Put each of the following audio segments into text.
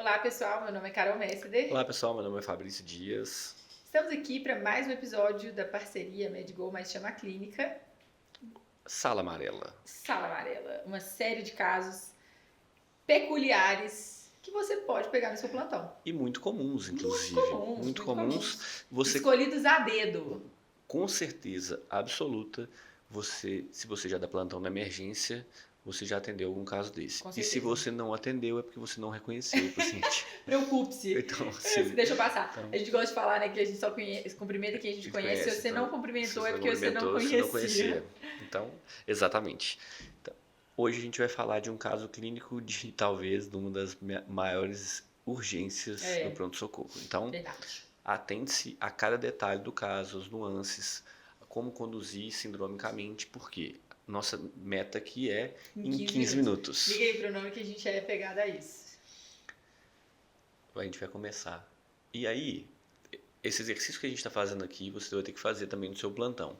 Olá, pessoal. Meu nome é Carol Messeder. Olá pessoal, meu nome é Fabrício Dias. Estamos aqui para mais um episódio da parceria Medigol mais Chama Clínica. Sala Amarela. Sala Amarela. Uma série de casos peculiares que você pode pegar no seu plantão. E muito comuns, inclusive. Muito comuns. comuns. Você, Escolhidos a dedo. com certeza absoluta, se você já dá plantão na emergência, você já atendeu algum caso desse. Com E se certeza. você não atendeu, é porque você não reconheceu o paciente. Preocupe-se. Então, assim, Deixa eu passar. então- A gente gosta de falar, né, que a gente só cumprimenta quem a gente conhece. Se você não cumprimentou, é porque você não conhecia. Então, exatamente. Então, hoje a gente vai falar de um caso clínico de talvez de uma das maiores urgências do pronto-socorro. Então, Verdade. atente-se a cada detalhe do caso, as nuances, como conduzir sindromicamente, porque nossa meta aqui é em 15 minutos. Liga aí pro nome que a gente é pegada a isso. A gente vai começar. E aí, esse exercício que a gente está fazendo aqui, você vai ter que fazer também no seu plantão.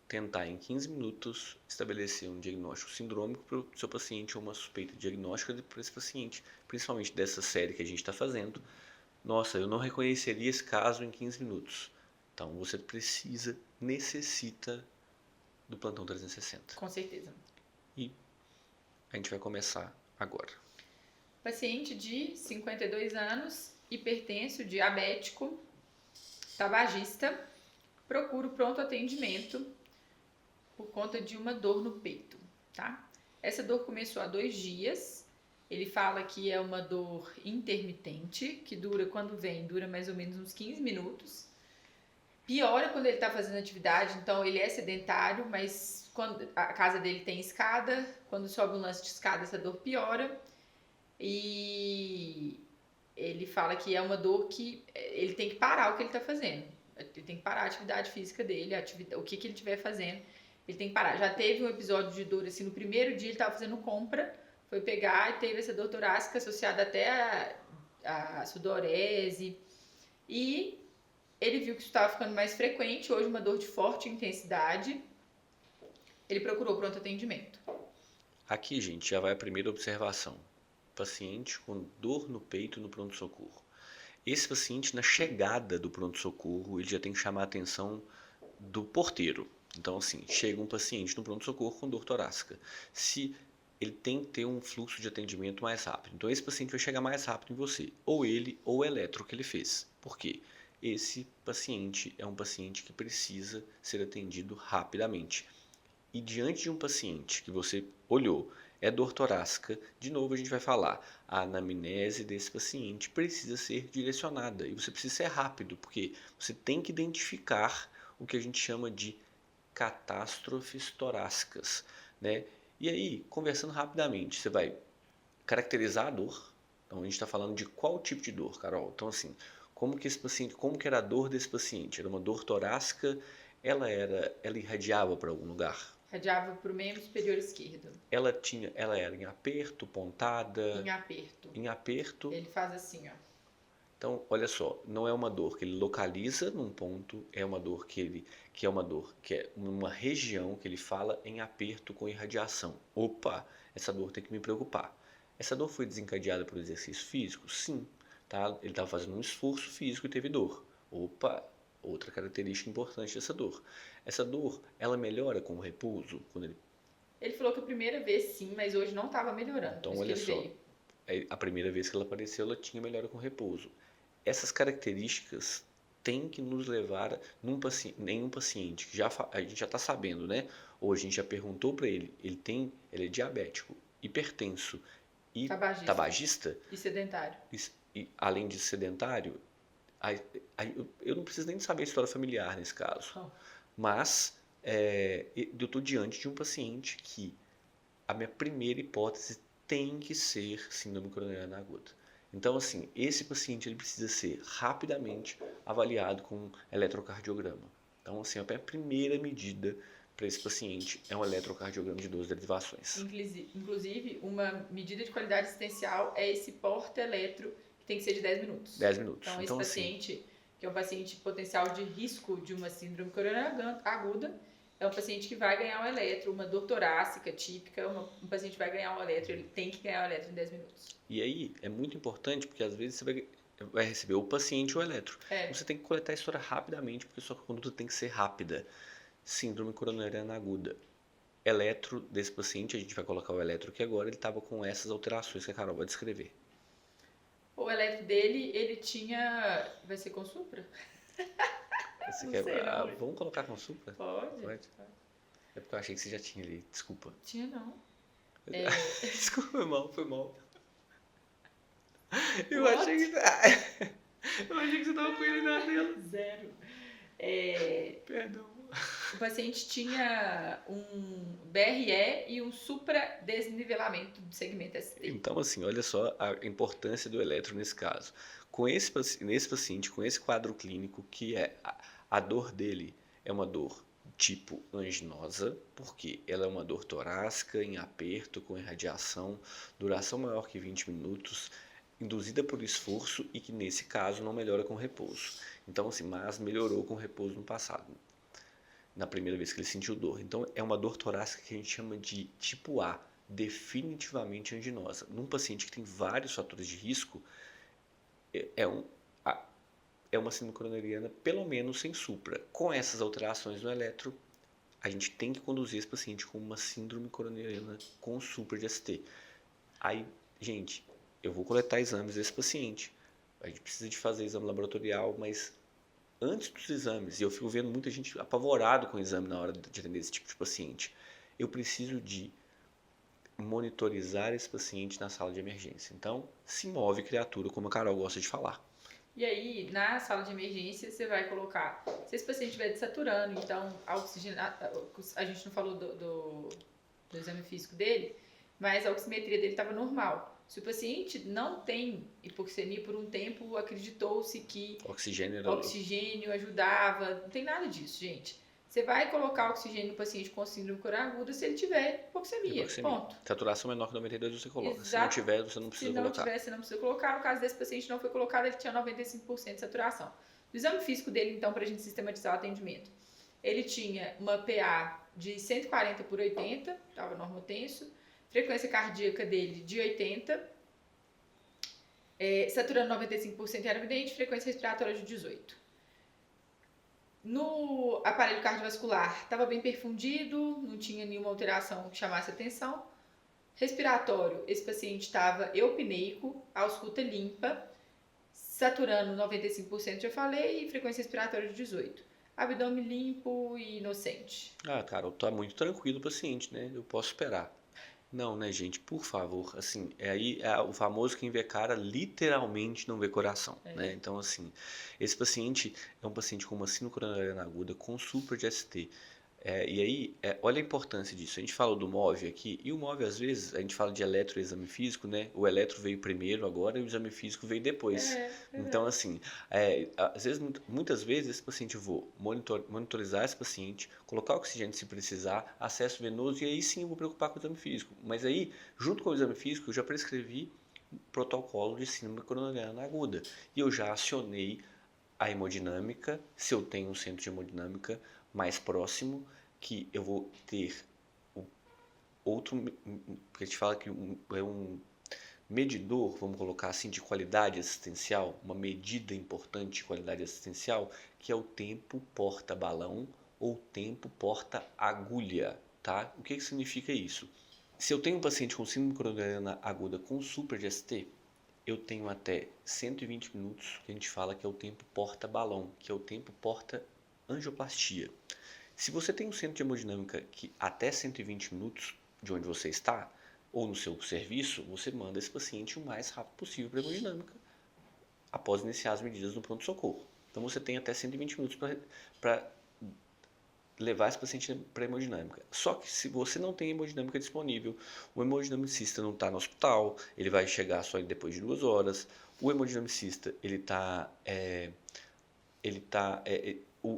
Tentar em 15 minutos estabelecer um diagnóstico sindrômico para o seu paciente ou uma suspeita diagnóstica para esse paciente, principalmente dessa série que a gente está fazendo. Nossa, eu não reconheceria esse caso em 15 minutos. Então, você necessita do plantão 360. Com certeza. E a gente vai começar agora. Paciente de 52 anos, hipertenso, diabético, tabagista, procura o pronto atendimento por conta de uma dor no peito, tá? Essa dor começou há 2 dias. Ele fala que é uma dor intermitente, que dura mais ou menos uns 15 minutos. Piora quando ele está fazendo atividade, então ele é sedentário, mas quando a casa dele tem escada, quando sobe um lance de escada, essa dor piora. E ele fala que é uma dor que ele tem que parar o que ele está fazendo. Ele tem que parar a atividade física dele, o que ele estiver fazendo, ele tem que parar. Já teve um episódio de dor assim, no primeiro dia ele estava fazendo compra, foi pegar e teve essa dor torácica associada até a sudorese. E ele viu que isso estava ficando mais frequente, hoje uma dor de forte intensidade. Ele procurou pronto atendimento. Aqui, gente, já vai a primeira observação. Paciente com dor no peito no pronto-socorro. Esse paciente, na chegada do pronto-socorro, ele já tem que chamar a atenção do porteiro. Então, assim, chega um paciente no pronto-socorro com dor torácica. Ele tem que ter um fluxo de atendimento mais rápido. Então, esse paciente vai chegar mais rápido em você. Ou ele, ou o eletro que ele fez. Por quê? Esse paciente é um paciente que precisa ser atendido rapidamente. E diante de um paciente que você olhou, é dor torácica, de novo a gente vai falar, a anamnese desse paciente precisa ser direcionada. E você precisa ser rápido, porque você tem que identificar o que a gente chama de catástrofes torácicas, né? E aí, conversando rapidamente, você vai caracterizar a dor. Então, a gente está falando de qual tipo de dor, Carol? Então, assim, como que era a dor desse paciente? Era uma dor torácica? Ela irradiava para algum lugar? Irradiava para o membro superior esquerdo. Ela era em aperto, pontada? Em aperto. Em aperto. Ele faz assim, ó. Então, olha só, não é uma dor que ele localiza num ponto, é uma dor que é uma região que ele fala em aperto com irradiação. Opa, essa dor tem que me preocupar. Essa dor foi desencadeada por exercício físico? Sim. Tá? Ele estava fazendo um esforço físico e teve dor. Opa, outra característica importante dessa dor. Essa dor, ela melhora com o repouso? Ele falou que a primeira vez sim, mas hoje não estava melhorando. Então, olha só, a primeira vez que ela apareceu, ela tinha melhora com repouso. Essas características têm que nos levar nenhum paciente que a gente já está sabendo, né? Ou a gente já perguntou para ele, ele é diabético, hipertenso e tabagista e sedentário. E além de sedentário, eu não preciso nem saber a história familiar nesse caso. Oh. Mas eu estou diante de um paciente que a minha primeira hipótese tem que ser síndrome coronariana aguda. Então, assim, esse paciente ele precisa ser rapidamente avaliado com eletrocardiograma. Então, assim, a primeira medida para esse paciente é um eletrocardiograma de 2 derivações. Inclusive, uma medida de qualidade assistencial é esse porta-eletro, que tem que ser de 10 minutos. 10 minutos. Então, esse paciente, que é um paciente potencial de risco de uma síndrome coronariana aguda, é um paciente que vai ganhar um eletro, uma dor torácica típica, um paciente vai ganhar um eletro, ele tem que ganhar o eletro em 10 minutos. E aí é muito importante porque às vezes você vai receber o paciente ou o eletro. Então você tem que coletar a história rapidamente porque sua conduta tem que ser rápida. Síndrome coronariana aguda. Eletro desse paciente, a gente vai colocar o eletro aqui agora, ele estava com essas alterações que a Carol vai descrever. O eletro dele, ele tinha... Vai ser com supra? Você Não quer... sei, não. Vamos colocar com supra? Pode. É porque eu achei que você já tinha ali, desculpa. Tinha não. Desculpa, foi mal. Eu What? achei que... eu achei que você tava com ele na tela. Zero. Perdão. O paciente tinha um BRE e um supradesnivelamento do segmento ST. Então, assim, olha só a importância do eletro nesse caso. Nesse paciente, com esse quadro clínico, que é a dor dele é uma dor tipo anginosa, porque ela é uma dor torácica, em aperto, com irradiação, duração maior que 20 minutos, induzida por esforço e que nesse caso não melhora com repouso. Então, assim, mas melhorou com repouso no passado, na primeira vez que ele sentiu dor. Então, é uma dor torácica que a gente chama de tipo A, definitivamente anginosa. Num paciente que tem vários fatores de risco, é uma síndrome coronariana, pelo menos sem supra. Com essas alterações no eletro, a gente tem que conduzir esse paciente com uma síndrome coronariana com supra de ST. Aí, gente, eu vou coletar exames desse paciente. A gente precisa de fazer exame laboratorial, mas antes dos exames, e eu fico vendo muita gente apavorado com o exame na hora de atender esse tipo de paciente, eu preciso de monitorizar esse paciente na sala de emergência. Então, se move criatura, como a Carol gosta de falar. E aí, na sala de emergência, você vai colocar, se esse paciente estiver desaturando, então a gente não falou do exame físico dele, mas a oximetria dele estava normal. Se o paciente não tem hipoxemia por um tempo, acreditou-se que oxigênio ajudava, não tem nada disso, gente. Você vai colocar oxigênio no paciente com síndrome coronariana aguda se ele tiver hipoxemia. Ponto. Saturação menor que 92 você coloca. Exato. Se não tiver, você não precisa colocar. Se não tiver, você não precisa colocar. No caso desse paciente não foi colocado, ele tinha 95% de saturação. O exame físico dele, então, para a gente sistematizar o atendimento, ele tinha uma PA de 140 por 80, estava normotenso, frequência cardíaca dele de 80, saturando 95% era evidente, frequência respiratória de 18. No aparelho cardiovascular, estava bem perfundido, não tinha nenhuma alteração que chamasse atenção. Respiratório, esse paciente estava eupneico, ausculta limpa, saturando 95%, já falei, e frequência respiratória de 18. Abdômen limpo e inocente. Ah, cara, tá muito tranquilo o paciente, né? Eu posso esperar. Não, né, gente? Por favor, assim, o famoso quem vê cara literalmente não vê coração, né? Então, assim, esse paciente é um paciente com uma síndrome coronariana aguda com supra de ST. E aí, olha a importância disso. A gente falou do MOV aqui, e o MOV, às vezes, a gente fala de eletroexame físico, né? O eletro veio primeiro agora e o exame físico veio depois. Então, assim, às vezes, muitas vezes, esse paciente, eu vou monitorizar esse paciente, colocar oxigênio se precisar, acesso venoso, e aí sim eu vou preocupar com o exame físico. Mas aí, junto com o exame físico, eu já prescrevi protocolo de síndrome coronariana aguda. E eu já acionei a hemodinâmica, se eu tenho um centro de hemodinâmica mais próximo, que eu vou ter outro, porque a gente fala que é um medidor, vamos colocar assim, de qualidade assistencial, uma medida importante de qualidade assistencial, que é o tempo porta-balão ou tempo porta-agulha, tá? O que significa isso? Se eu tenho um paciente com síndrome coronariana aguda com supra de ST, eu tenho até 120 minutos, que a gente fala que é o tempo porta-balão, que é o tempo porta-angioplastia. Se você tem um centro de hemodinâmica que até 120 minutos de onde você está, ou no seu serviço, você manda esse paciente o mais rápido possível para a hemodinâmica, após iniciar as medidas no pronto-socorro. Então você tem até 120 minutos para levar esse paciente para a hemodinâmica. Só que se você não tem hemodinâmica disponível, o hemodinamicista não está no hospital, ele vai chegar só depois de 2 horas, o hemodinamicista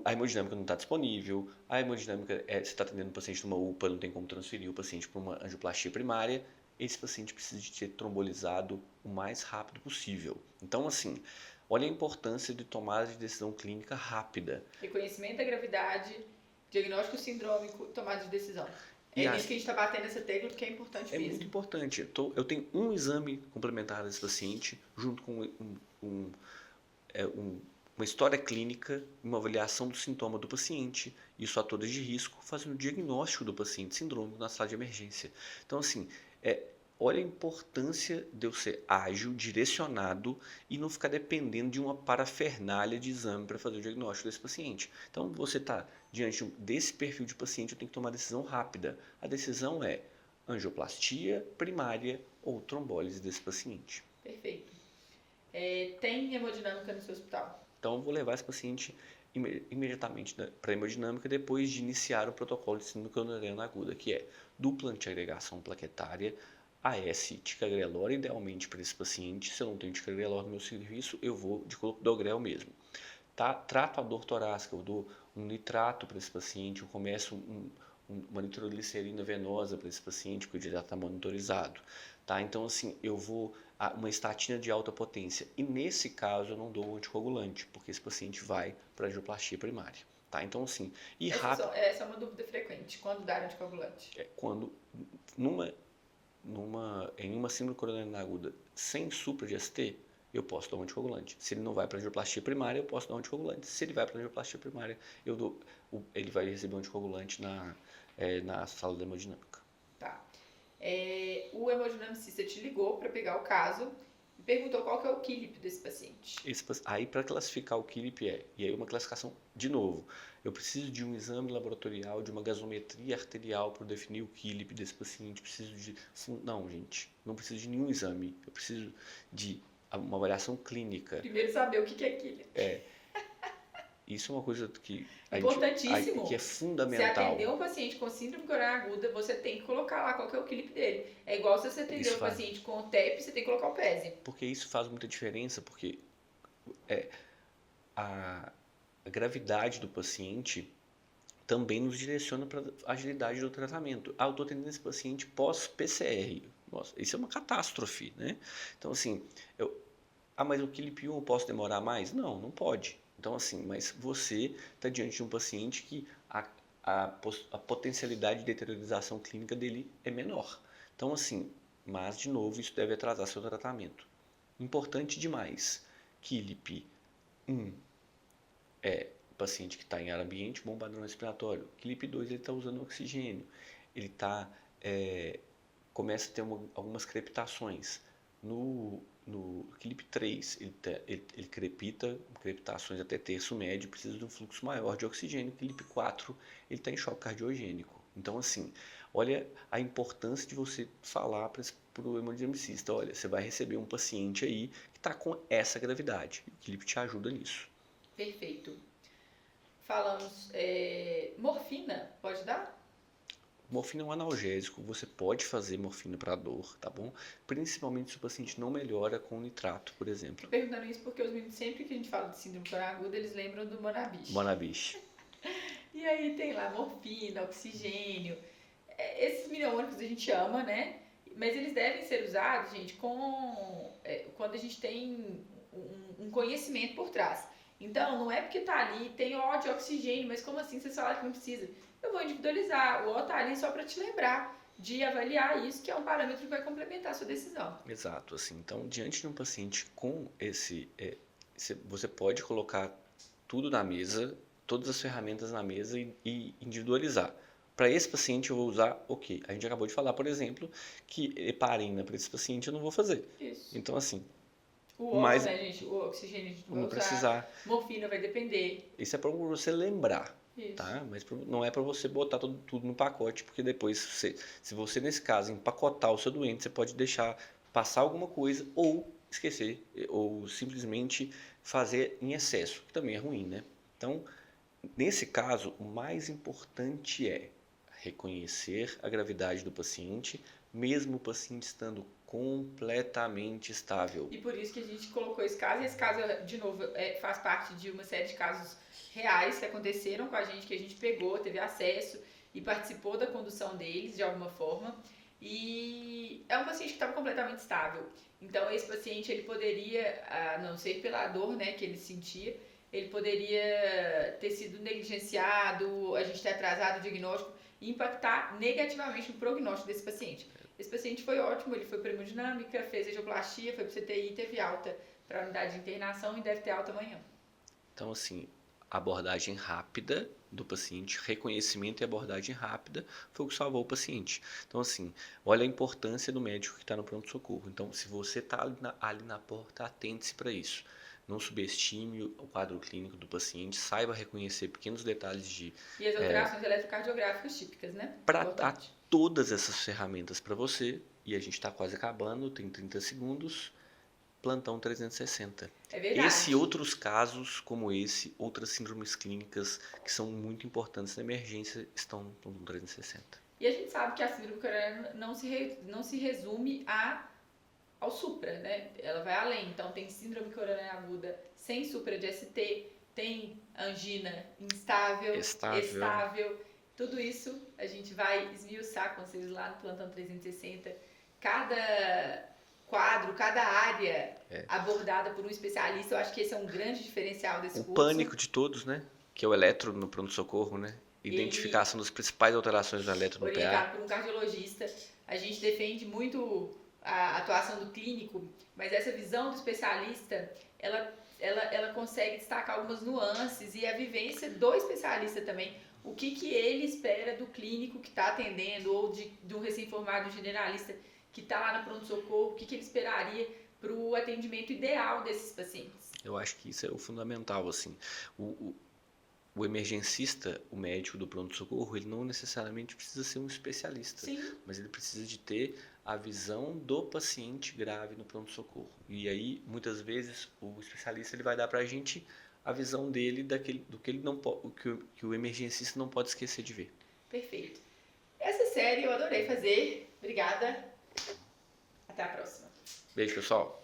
a hemodinâmica não está disponível, a hemodinâmica, você está atendendo um paciente numa UPA, não tem como transferir o paciente para uma angioplastia primária, esse paciente precisa de ser trombolizado o mais rápido possível. Então, assim, olha a importância de tomada de decisão clínica rápida. Reconhecimento da gravidade, Diagnóstico sindrômico, tomada de decisão. E É nisso que a gente está batendo essa tecla, porque é importante é mesmo. muito importante. Eu tenho um exame complementar desse paciente, junto com uma história clínica, uma avaliação do sintoma do paciente e os fatores de risco, fazendo o diagnóstico do paciente sindrômico na sala de emergência. Então, assim, olha a importância de eu ser ágil, direcionado e não ficar dependendo de uma parafernália de exame para fazer o diagnóstico desse paciente. Então, você está diante desse perfil de paciente, eu tenho que tomar decisão rápida. A decisão é angioplastia primária ou trombólise desse paciente. Perfeito. Tem hemodinâmica no seu hospital? Então, eu vou levar esse paciente imediatamente para a hemodinâmica depois de iniciar o protocolo de síndrome coronariana aguda, que é dupla antiagregação plaquetária, AS ticagrelor, idealmente para esse paciente. Se eu não tenho ticagrelor no meu serviço, eu vou de clopidogrel mesmo. Tá? Trato a dor torácica, eu dou um nitrato para esse paciente, eu começo uma nitroglicerina venosa para esse paciente, porque ele já está monitorizado. Tá? Então, assim, eu vou uma estatina de alta potência. E nesse caso, eu não dou o anticoagulante, porque esse paciente vai para a angioplastia primária. Tá? Então, assim, Essa é uma dúvida frequente. Quando dar anticoagulante? Quando, em uma síndrome coronariana aguda sem supra de ST, eu posso dar um anticoagulante. Se ele não vai para a angioplastia primária, eu posso dar um anticoagulante. Se ele vai para a angioplastia primária, ele vai receber um anticoagulante na sala da hemodinâmica. Tá. O hemodinamicista te ligou para pegar o caso e perguntou qual que é o QILIP desse paciente. Aí, para classificar o QILIP e aí uma classificação, de novo, eu preciso de um exame laboratorial, de uma gasometria arterial para definir o QILIP desse paciente, não, gente, não preciso de nenhum exame, eu preciso de uma avaliação clínica. Primeiro saber o que é QILIP. Isso é uma coisa que importantíssimo. Que é fundamental. Se atender um paciente com síndrome coronariana aguda, você tem que colocar lá qual que é o QILIP dele. É igual se você atender um paciente com TEP, você tem que colocar o PESE. Porque isso faz muita diferença, porque a gravidade do paciente também nos direciona para a agilidade do tratamento. Eu estou atendendo esse paciente pós-PCR. Nossa, isso é uma catástrofe, né? Então, assim, mas o QILIP 1 eu posso demorar mais? Não, não pode. Então, assim, mas você está diante de um paciente que a potencialidade de deteriorização clínica dele é menor. Então, assim, mas, de novo, isso deve atrasar seu tratamento. Importante demais, QILIP 1 é o paciente que está em ar ambiente, bombardão respiratório. QILIP 2, ele está usando oxigênio. Ele começa a ter algumas crepitações. No QILIP 3, ele crepitações até terço médio, precisa de um fluxo maior de oxigênio. QILIP 4, ele está em choque cardiogênico. Então, assim, olha a importância de você falar para o hemodinamicista, olha, você vai receber um paciente aí que está com essa gravidade. O QILIP te ajuda nisso. Perfeito. Falamos, morfina, pode dar? Morfina é um analgésico, você pode fazer morfina para dor, tá bom? Principalmente se o paciente não melhora com nitrato, por exemplo. Tô perguntando isso porque os meninos, sempre que a gente fala de síndrome coronariana aguda, eles lembram do Monabish. Monabish. E aí tem lá morfina, oxigênio. Esses mnemônicos a gente ama, né? Mas eles devem ser usados, gente, quando a gente tem um conhecimento por trás. Então, não é porque tá ali, tem ó de oxigênio, mas como assim vocês falaram que não precisa? Eu vou individualizar, o ó tá ali só para te lembrar de avaliar isso, que é um parâmetro que vai complementar a sua decisão. Exato, assim, então, diante de um paciente com você pode colocar tudo na mesa, todas as ferramentas na mesa e individualizar. Para esse paciente eu vou usar o quê? A gente acabou de falar, por exemplo, que heparina para esse paciente eu não vou fazer. Isso. Então, assim, né, gente? O oxigênio a gente vai não usar. Precisar. Morfina vai depender. Isso é para você lembrar. Isso. Tá? Mas não é para você botar tudo no pacote, porque depois, se você, nesse caso, empacotar o seu doente, você pode deixar passar alguma coisa ou esquecer, ou simplesmente fazer em excesso, que também é ruim, né? Então, nesse caso, o mais importante é reconhecer a gravidade do paciente, mesmo o paciente estando completamente estável. E por isso que a gente colocou esse caso, e esse caso, de novo, faz parte de uma série de casos reais que aconteceram com a gente, que a gente pegou, teve acesso e participou da condução deles de alguma forma. E é um paciente que estava completamente estável. Então, esse paciente, ele poderia, a não ser pela dor, né, que ele sentia, ele poderia ter sido negligenciado, a gente ter atrasado o diagnóstico e impactar negativamente no prognóstico desse paciente. Esse paciente foi ótimo, ele foi para hemodinâmica, fez angioplastia, foi para o CTI, teve alta para a unidade de internação e deve ter alta amanhã. Então, assim, abordagem rápida do paciente, reconhecimento e abordagem rápida foi o que salvou o paciente. Então, assim, olha a importância do médico que está no pronto-socorro. Então, se você está ali na porta, atente-se para isso. Não subestime o quadro clínico do paciente, saiba reconhecer pequenos detalhes de... E as alterações eletrocardiográficas típicas, né? Para todas essas ferramentas para você, e a gente está quase acabando, tem 30 segundos, plantão 360. É verdade. Esse e outros casos como esse, outras síndromes clínicas que são muito importantes na emergência, estão no 360. E a gente sabe que a síndrome coronariana não se resume ao supra, né? Ela vai além. Então, tem síndrome coronariana aguda sem supra de ST, tem angina estável. Tudo isso a gente vai esmiuçar com vocês lá no Plantão 360. Cada quadro, cada área abordada por um especialista. Eu acho que esse é um grande diferencial desse curso. O pânico de todos, né? Que é o eletro no pronto-socorro, né? Identificação das principais alterações do eletro no PA. Orientado por um cardiologista. A gente defende muito a atuação do clínico, mas essa visão do especialista, ela consegue destacar algumas nuances e a vivência do especialista também. O que ele espera do clínico que está atendendo ou de um recém-formado generalista que está lá no pronto-socorro, o que ele esperaria para o atendimento ideal desses pacientes. Eu acho que isso é o fundamental, assim. O emergencista, o médico do pronto-socorro, ele não necessariamente precisa ser um especialista. Sim. Mas ele precisa de ter a visão do paciente grave no pronto-socorro. E aí, muitas vezes, o especialista ele vai dar para a gente a visão dele do que ele não que o emergencista não pode esquecer de ver. Perfeito. Essa série eu adorei fazer. Obrigada. Até a próxima. Beijo, pessoal.